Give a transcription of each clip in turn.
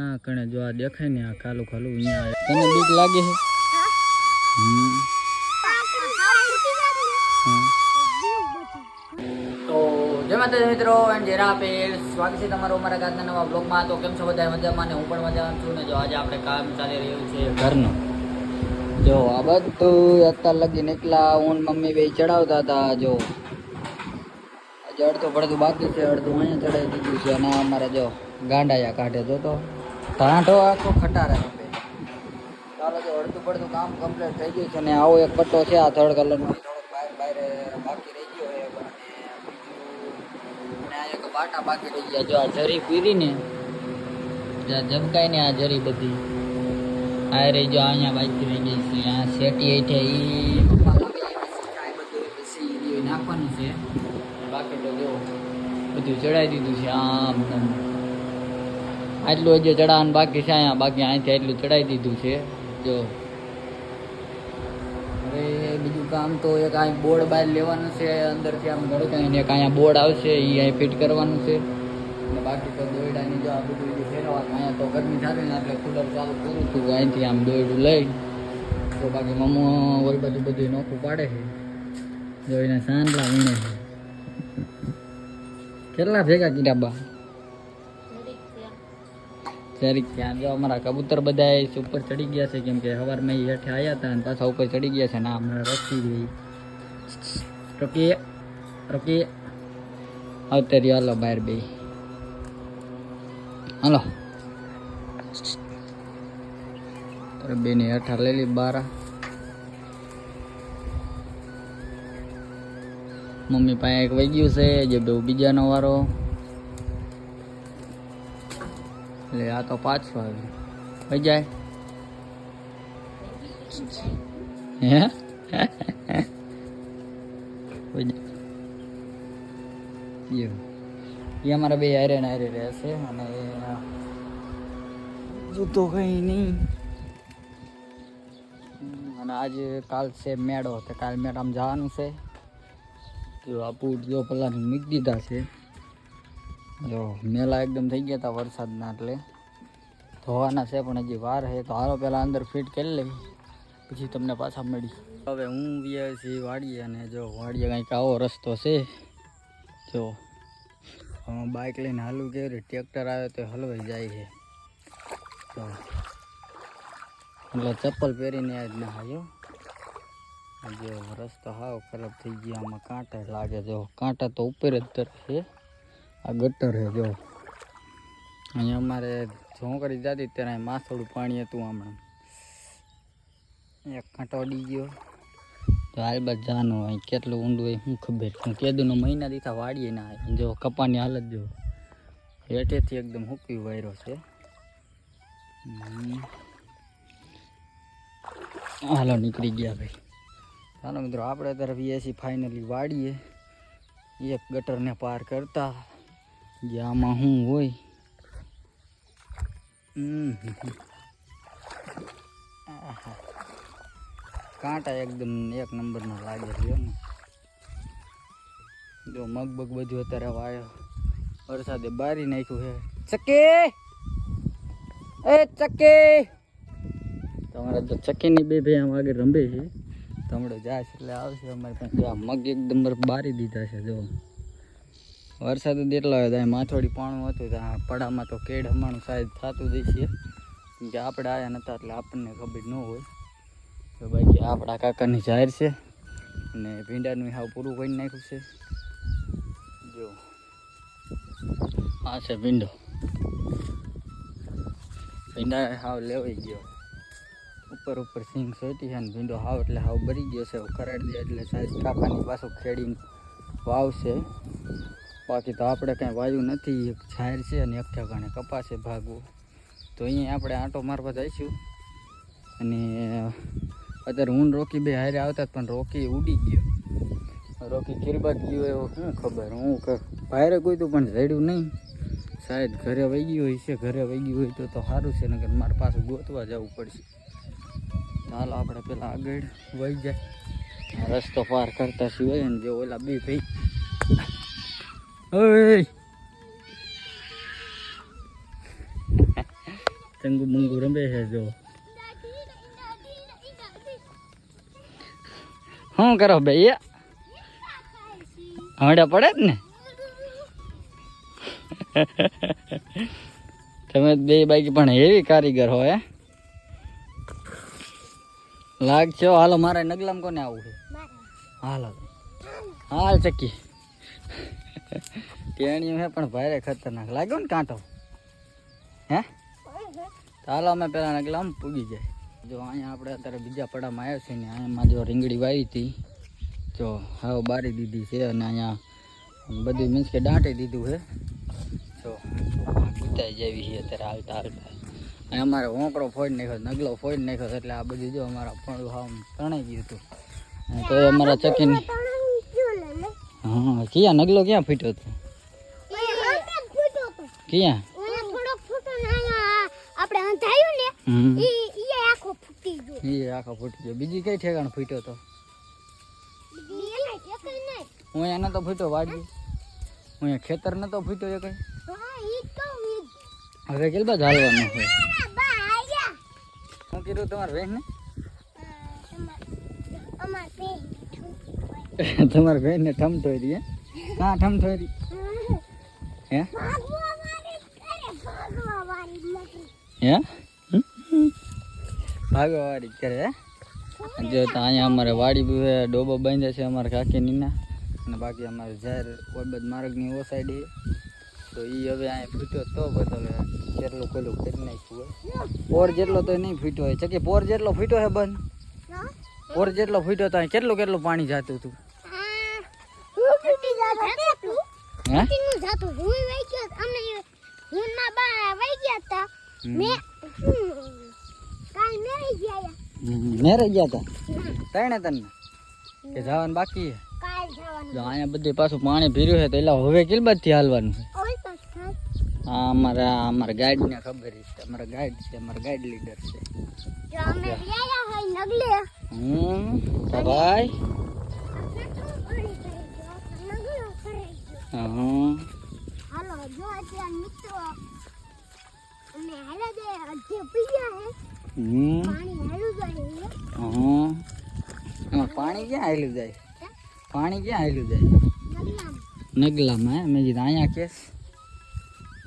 હા કણે જો આ દેખાય ને આ કાલું ખાલું અહીંયા તને બીક લાગે છે? તો જય માતાજી મિત્રો એન્ડ જરા પેલ સ્વાગત છે તમારું અમારા ગાજના નવા બ્લોગમાં. તો કેમ છો બધા મજામાં ને હું પણ મજામાં છું ને. જો આજે આપણે કામ ચાલી રહ્યું છે ઘરનું. જો આ બધું અત્યાર લગી નીકળા હું મમ્મી બે ચડાવતા હતા. જો આજે અડધું પડતું બાકી છે, અડધું અહીંયા ચડાવી દીધું છે. અને અમારે જો ગાંડાયા કાઢે જો તો ઢાંઢો આખો ખટારે. ચાલો જો અડધું પડતું કામ કમ્પ્લીટ થઈ ગયું છે. ને આવો એક પટ્ટો છે આ થર્ડ કલરનો, થોડોક બહાર બાકી રહી ગયો છે. અને આ એક બાટા બાકી રહી ગયા. જો આ જરી પીરી ને જ્યાં જમકાય ને આ જરી બધી આ રહી જો અહીંયા બાકી રહી ગઈ છે. આ શેટી હેઠે એ બધું નાખવાનું છે. બાકી તો જો બધું ચડાવી દીધું છે. આમ આટલું હજી ચડાવવાનું બાકી છે અહીંયા, બાકી અહીંથી આટલું ચડાવી દીધું છે. જો હવે બીજું કામ તો એક અહીં બોર્ડ બહાર લેવાનું છે અંદરથી આમ ગળકાઈને, એક અહીંયા બોર્ડ આવશે એ અહીં ફિટ કરવાનું છે. અને બાકી તો દોયડાની જો આ બધું ફેરવાનું. અહીંયા તો ગરમી થતી ને એટલે કુલર ચાલુ પૂરું થયું અહીંથી આમ દોયડું લઈ. તો બાકી મમ્મો ઓલ બધું નોખું પાડે છે. જો એને સાંજલા વીણે છે. કેટલા ભેગા કીધા બા? જરીક ત્યાં જો અમારા કબૂતર બધા ઉપર ચડી ગયા છે, કેમ કે સવારમાં હેઠે આવ્યા હતા અને પાછા ઉપર ચડી ગયા છે. ને હમણાં રખી ગઈ રોકી રોકી આવતે રહ્યો. હાલો બહાર બે હાલો બેની હેઠા લઈ લી બારા. મમ્મી પાસે એક વહી ગયું છે જે બે બીજાનો વારો. એટલે આ તો પાછો આવે વહી જાય હે એ અમારા બે હારે ને હારે રહેશે. અને જૂતો કઈ નહીં. અને આજે કાલ છે મેળો, તો કાલ મેળામાં જવાનું છે. જો આ બૂટ જો પેલા મૂકી દીધા છે. જો મેલા એકદમ થઈ ગયા હતા વરસાદના, એટલે ધોવાના છે પણ હજી વાર છે. તો હાલો પહેલાં અંદર ફિટ કરી લઈ પછી તમને પાછા મળી. હવે હું વ્યા છીએ વાડીએ, અને જો વાડીએ કંઈક આવો રસ્તો છે. જો બાઇક લઈને હાલવું કેવી રીતે, ટ્રેક્ટર આવે તો હલવાઈ જાય છે. તો એટલે ચપ્પલ પહેરીને આજ ના આવ્યો. જો રસ્તો હાવ ખરાબ થઈ ગયો, આમાં કાંટા લાગે. જો કાંટા તો ઉપર જ તર છે. આ ગટર છે. જો અહીંયા અમારે ઝોંકડી જતી ત્યારે માથોડું પાણી હતું. હમણાં એક કાંટો અડી ગયો. તો હાલબાદ જાનું અહીં કેટલું ઊંડું હોય શું ખબર. હું કેદુનો મહિના દીધા વાડીએ ના આવે. જો કપાની હાલત જો હેઠેથી એકદમ હુકી વાયરો છે. હાલો નીકળી ગયા ભાઈ. ચાલો મિત્રો આપણે તરફ એસી ફાઇનલી વાડીએ એક ગટરને પાર કરતા. જે આમાં શું હોય કાંટા એકદમ એક નંબરનો લાગે રહ્યો ને. જો મગબગ બધું અત્યારે વાયો વરસાદે બારી નાખ્યું છે. ચકે એ ચકે તમારા તો ચકીની બે ભાઈ આમ આગળ રંબે છે. તમડો જાય છે એટલે આવશે અમારે પાસે. આ મગ એકદમ બારી દીધા છે. જો વરસાદ જ એટલો હોય ત્યાં માથોડી પાણું હતું ત્યાં પડામાં તો કેડ હમણાં સાહેબ થતું જઈશે. કેમ કે આપણે આવ્યા નહોતા એટલે આપણને ખબર ન હોય. તો બાકી આપણા કાકાની જાહેર છે અને ભીંડાનું હાવ પૂરું કરી નાખ્યું છે. જો આ છે ભીંડો. ભીંડા હાવ લેવાઈ ગયો. ઉપર સિંગ સોટી છે ને ભીંડો હાવ એટલે હાવ બરી ગયો છે. કરાડી દે એટલે સાહેબ કાકાની પાછું ખેડીને વાવશે. બાકી તો આપણે કાંઈ વાયુ નથી. એક જાહેર છે અને એક ઠેકાણે કપાસે ભાગવું. તો અહીંયા આપણે આંટો મારવા જઈશું. અને અત્યારે હું રોકી બે હારે આવતા પણ રોકી ઉડી ગયો. રોકી કિરબાદ ગયો એવો શું ખબર. હું બહાર કોઈ તો પણ જડ્યું નહીં. શાયદ ઘરે વહી ગયું હોય છે. ઘરે વહી ગયું હોય તો સારું છે, નકર મારે પાછું ગોતવા જવું પડશે. ચાલો આપણે પેલા આગળ વહી જાય રસ્તો પાર કરતા સિવાય. અને જો ઓલા બે ભાઈ ચંગુ મંગુ રમે છે જો. શું કરો ભાઈ? હમણાં પડે જ ને. તમે બે બાકી પણ એવી કારીગર હોય લાગશો. હાલો મારે નગલામ કોને આવું છે? હાલો હાલ ચક્કી. ટેણિયું હે પણ ભારે ખતરનાક લાગ્યો ને કાંટો. હે હાલો અમે પેલા નગલામ પૂગી જાય. જો અહીંયા આપણે અત્યારે બીજા પડામાં આવ્યા છે ને અહીંયામાં જો રીંગણી વાવી હતી જો હવે બારી દીધી છે અને અહીંયા બધું મીન્સ કે દાંટી દીધું છે જો ગુતાઈ જેવી છે અત્યારે હાલતા હાલતા. અહીં અમારે હોંકડો ફોડી નાખ્યો નગલો ફોડી નાખ્યો એટલે આ બધું જો અમારા ફળું આમ તણાઈ ગયું હતું. તો એ અમારા ચકીની હા ક્યાં નગલો ક્યાં ફૂટ્યો હતો? ક્યાં? આખો ફૂટી ગયો. બીજી કઈ ઠેકાણ ફૂટ્યો હતો? હું અહીંયા નતો ફૂટ્યો વાડી. હું અહીંયા ખેતર નતો ફૂટ્યો એ કઈ. હવે કેટલા બાદ હાલવાનું છે? શું કીધું તમારે બેન ને? તમારે બેન ને ઠમઠોઈ રહી હે? કાં ઠમઠોઈ રહી હે? હે ભાગવા વાળી કરે હે? જો તો અહીંયા અમારે વાડી ડોબો બાંધે છે અમારે કાકી નીના અને બાકી અમારે જાહેર ઓબદ માર્ગની ઓ સાઈડ તો એ હવે અહીંયા ફૂટ્યો તો બધો હવે કેટલું પેલું કરી નાખ્યું હોય. પોર જેટલો તો નહીં ફૂટ્યો હોય છે કે પોર જેટલો ફૂટ્યો હે બંધ? પોર જેટલો ફૂટ્યો તો કેટલું કેટલું પાણી જતું હતું? મેરે ગયા હતા તને તને કે જવાનું બાકી જો અહીંયા બધે પાછું પાણી ભર્યું છે તો એટલે હવે કેટલી બાદ થી હાલવાનું છે? હા અમારા ગાઈડ ને ખબર છે. અમારા ગાઈડ છે, અમારા ગાઈડ લીડર છે. ભાઈ પાણી ક્યાં આવેલું જાય? પાણી ક્યાં આવેલું જાય? નગલામાં મેં કીધું અહીંયા કેસ.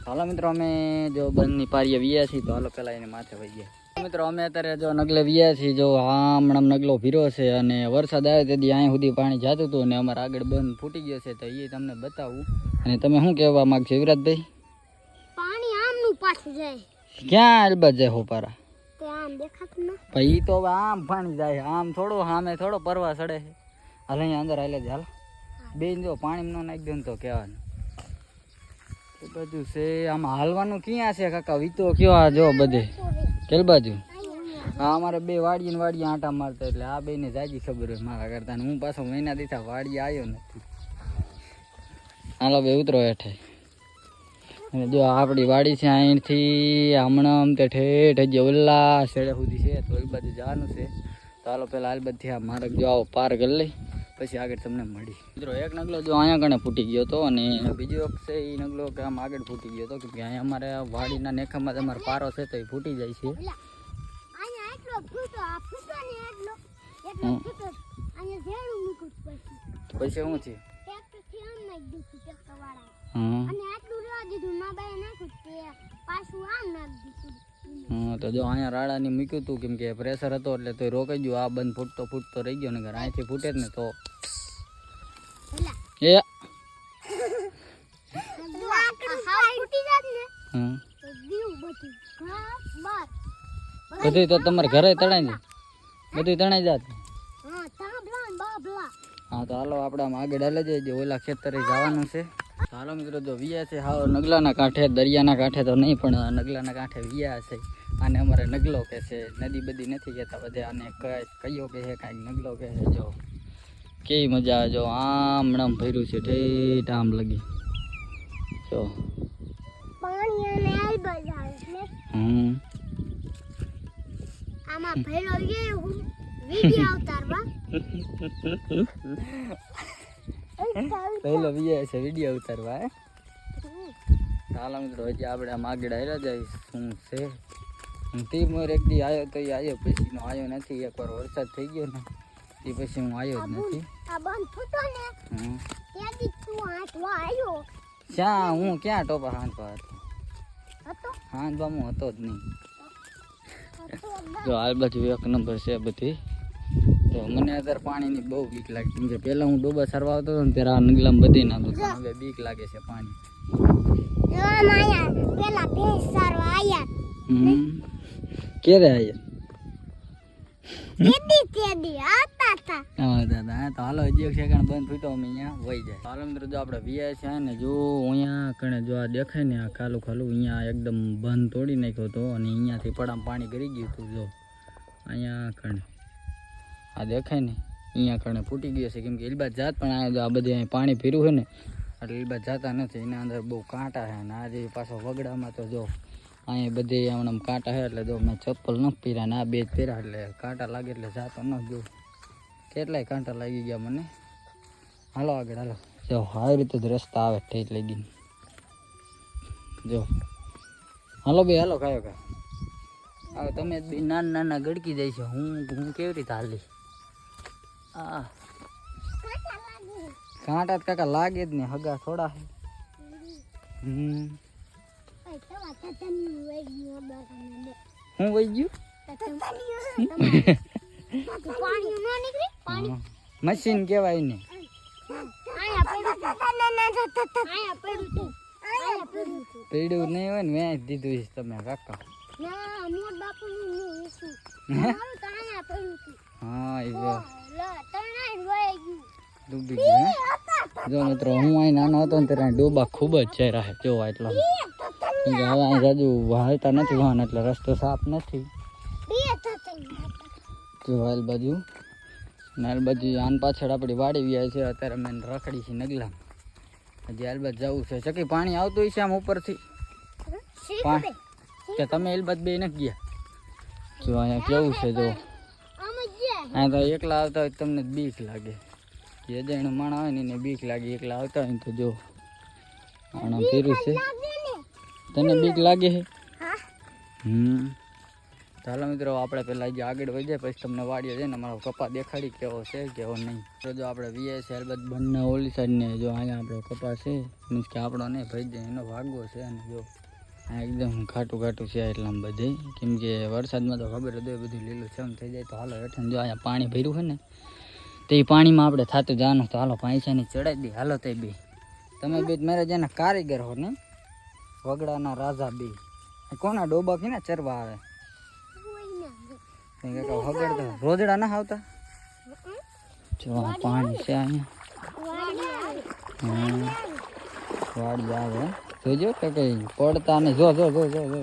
હાલો મિત્રો અમે જો બંધની પારીએ વ્યા છીએ તો હાલો પેલા એને માથે વહી ગયા. મિત્રો અમે અત્યારે જો નગલે વ્યા છીએ જો હમણાં નગલો ભીરો છે અને વરસાદ આવે તેથી અહીંયા સુધી પાણી જતું હતું અને અમારે આગળ બંધ ફૂટી ગયો છે તો એ તમને બતાવું. અને તમે શું કહેવા માંગશો વિરાટભાઈ? પાણી આમનું પાછું જાય. ક્યાં અલબત્ત જાય હોપારા? આમ દેખાતું ન ભાઈ તો હવે આમ પાણી જાય આમ થોડો સામે થોડો પરવા ચડે છે. હાલ અહીંયા અંદર હાલે જ હાલ બેન જો પાણી ન નાખી દો ને તો કહેવાનું એ બધું છે. આમાં હાલવાનું ક્યાં છે કાકા? વીતો કયો આ જો બધે કેલ બાજુ હા અમારે બે વાડીએ વાડીએ આંટા મારતા એટલે આ બેને જાજી ખબર હોય મારા કરતા ને હું પાછો મહિના દીધા વાડીએ આવ્યો નથી. હાલો બે ઉતરો હેઠે. અને જો આપણી વાડી છે અહીંથી હમણાં આમ તે ઠેઠ હજી ઓલા શેડે સુધી છે તો એ બાજુ જવાનું છે. તો હાલો પેલા આલબત્તી આ માર્ગ જો આવો પાર કરી લઈ પછી આગળ તમને મળી. મિત્રો એક નગલો જો અહીંયા કણે ફૂટી ગયો હતો અને બીજો એક છે એ નગલો કે આમ આગળ ફૂટી ગયો હતો કે અહીંયા અમારે વાડીના નેખામાં તમારો પારો છે તો એ ફૂટી જાય છે. પછી શું છે? તો જો અહીંયા રાડાની મૂક્યું હતું કેમ કે પ્રેશર હતો એટલે તો રોકાઈ ગયું. આ બંધ ફૂટતો રહી ગયો ને અહીંથી ફૂટે જ ને તો એ બધું તો તમારે ઘરે તણાઈ જાય બધું તણાઈ જાત. હા તો હાલો આપણે આમ આગળ હાલે જઈએ ઓલા ખેતરે જવાનું છે. હાલો મિત્રો જો વિયા છે હાવ નગલાના કાંઠે દરિયાના કાંઠે તો નહીં પણ નગલાના કાંઠે વિયા છે. આને અમારે નગલો કહે છે નદી બધી નથી કહેતા બધે આને કયો કહે છે કાંઈક નગલો કહે છે. જો કેવી મજા આવે જો આમ ભર્યું છે ઠેઠ આમ લગી જો પહેલો વિયા છે વિડીયો ઉતારવા. હાલો મિત્રો હજી આપણે આમ આગળ હાલ્યા જાય શું છે તે મોર એક દી આવ્યો તો એ આવ્યો, પછી નો આવ્યો નથી. એકવાર વરસાદ થઈ ગયો ને તે પછી હું આવ્યો જ નથી. આ બંધ ફૂટો ને હમ. ત્યાંથી તું હાથવા આવ્યો શ્યાં હું ક્યાં ટોપા હાંધવા હતો? હતો હાંધવા હું હતો જ નહીં. હતો જો આ બાજુ એક નંબર છે બધી. તો મને અત્યારે પાણીની બહુ બીક લાગે, કેમ કે પહેલાં હું ડોબા સારવા આવતો હતો ને ત્યારે આ નગલામાં બધી નાખતો, પણ હવે બીક લાગે છે પાણી. માયા પેલા ભેંસ સારવા આયા ક્યારે આવ્યા? તેદી આતા તા હા દાદા, તો હાલો હજી એક સેકન્ડ બંધ થયું તો અમે અહીંયા વહી જાય. હાલો મિત્રો, જો આપણે વીઆઈ છે ને, જો અહીંયા કણે જો આ દેખાય ને આ ખાલું ખાલું, અહીંયા એકદમ બંધ તોડી નાખ્યો હતો અને અહીંયાથી પડામાં પાણી કરી ગયું હતું. જો અહીંયા કણે આ દેખાય ને, અહીંયા કણે ફૂટી ગયો છે, કેમ કે એલબાદ જાત પણ આ જો આ બધી અહીં પાણી ફીરું હોય ને એટલે એલબાદ જાતા નથી. એના અંદર બહુ કાંટા છે ને આજે પાછો વગડામાં તો જો અહીંયા બધે હમણાં કાંટા છે, એટલે જો મેં ચપ્પલ ન પહેર્યા ને આ બે જ પહેર્યા એટલે કાંટા લાગે એટલે જાતો ન. જો કેટલાય કાંટા લાગી ગયા મને. હાલો આગળ હાલો. જો આવી રીતે જ રસ્તા આવે ઠેઠ લગીને. જો હાલો બે હાલો કાયો કા. હવે તમે બી નાના નાના ગડકી જાય છે, હું કેવી રીતે હાલી? આ કાંટા જ કાકા લાગે જ ને, હગા થોડા. હું વહી ગયું મશીન કેવાય ને. પીડ્યું નહીં હોય ને મેં દીધું છે તમે કાકા. હા એ ડૂબી ગયું. જો મિત્રો, હું અહીં નાનો હતો ને ત્યારે ડોબા ખૂબ જ ચહેરા છે જોવા એટલા. હવે અહીં જાજુ હાલતા નથી વાહન એટલે રસ્તો સાફ નથી. જો હાલ બાજુ નાલ બાજુ આન પાછળ આપણી વાડી વ્યાય છે. અત્યારે મેં રખડી છે નગલા. હજી હાલ બાજુ જવું છે. ચકી પાણી આવતું હોય છે આમ ઉપરથી પાણી કે તમે એલબાદ બે નથી ગયા? જો અહીંયા કેવું છે, જો અહીંયા તો એકલા આવતા હોય તમને બીક લાગે. જે જણ માણા હોય ને એને બીક લાગે. એકલા આવતા હોય ને તો જો આણા પીરું છે. તને બીક લાગે છે? ચાલો મિત્રો, આપણે પહેલાં જે આગળ વધીએ પછી તમને વાડીએ જઈને અમારો કપા દેખાડી કેવો છે કેવો નહીં. તો જો આપણે વીએ છે અલબત્ત બંને ઓલી સાઈડ ને જો અહીંયા આપણો કપા છે, મીન્સ કે આપણો નહીં ભાઈ જાય એનો ભાગવો છે. અને જો આ એકદમ ઘાટું ઘાટું છે એટલામાં બધે, કેમ કે વરસાદમાં તો ખબર હતી બધું લીલું છમ થઈ જાય. તો હાલો હેઠળ જો અહીંયા પાણી ભર્યું હોય ને તો એ પાણીમાં આપણે થતું જવાનું. તો હાલો પૈસાની ચડાવી દે. હાલો તે બે તમે બે મારા જેના કારીગર હો ને, વગડાના રાજા બે. કોના ડોબા કે ચરવા આવે વગડતા રોજડા ના આવતા. જો પાણી છે અહીંયા વાડી આવે જોજો કે કઈ પડતા ને. જો જો જો જો જો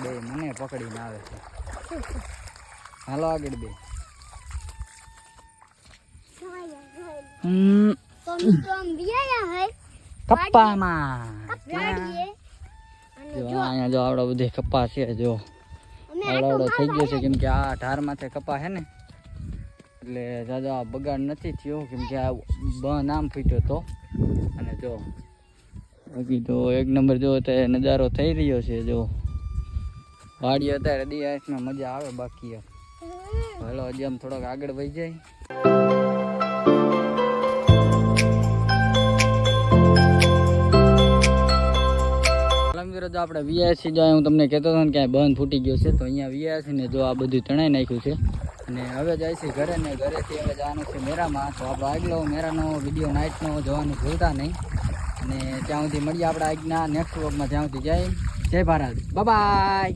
બે મને પકડીને આવે છે. હાલો આગળ બે. કપ્પામાં જો અહીંયા જો આવડો બધે કપ્પા છે. જો આવડો થઈ ગયો છે, કેમ કે આ ઢારમાંથી કપા છે ને એટલે દાદા બગાડ નથી થયો, કેમ કે આ બંધ આમ ફૂટ્યો હતો. અને જો બાકી તો એક નંબર જો અત્યારે નજારો થઈ રહ્યો છે. જો વાડી અત્યારે દિયાસમાં મજા આવે. બાકી હાલો હજી આમ થોડોક આગળ વહી જાય. આપણે વીઆઈસી જો હું તમને કહેતો હતો ને ક્યાંય બંધ ફૂટી ગયો છે, તો અહીંયા વીઆઈસી ને જો આ બધું તણાઈ નાખ્યું છે. અને હવે જાય છે ઘરે ને ઘરેથી હવે જવાનું છે મેરામાં. તો આપણો આગલો મેરાનો વિડીયો નાઇટનો જોવાનું ભૂલતા નહીં. અને ત્યાં સુધી મળીએ આપણે આજના નેક્સ્ટ વ્લોગમાં. ત્યાં સુધી જય ભારત, બાય બાય.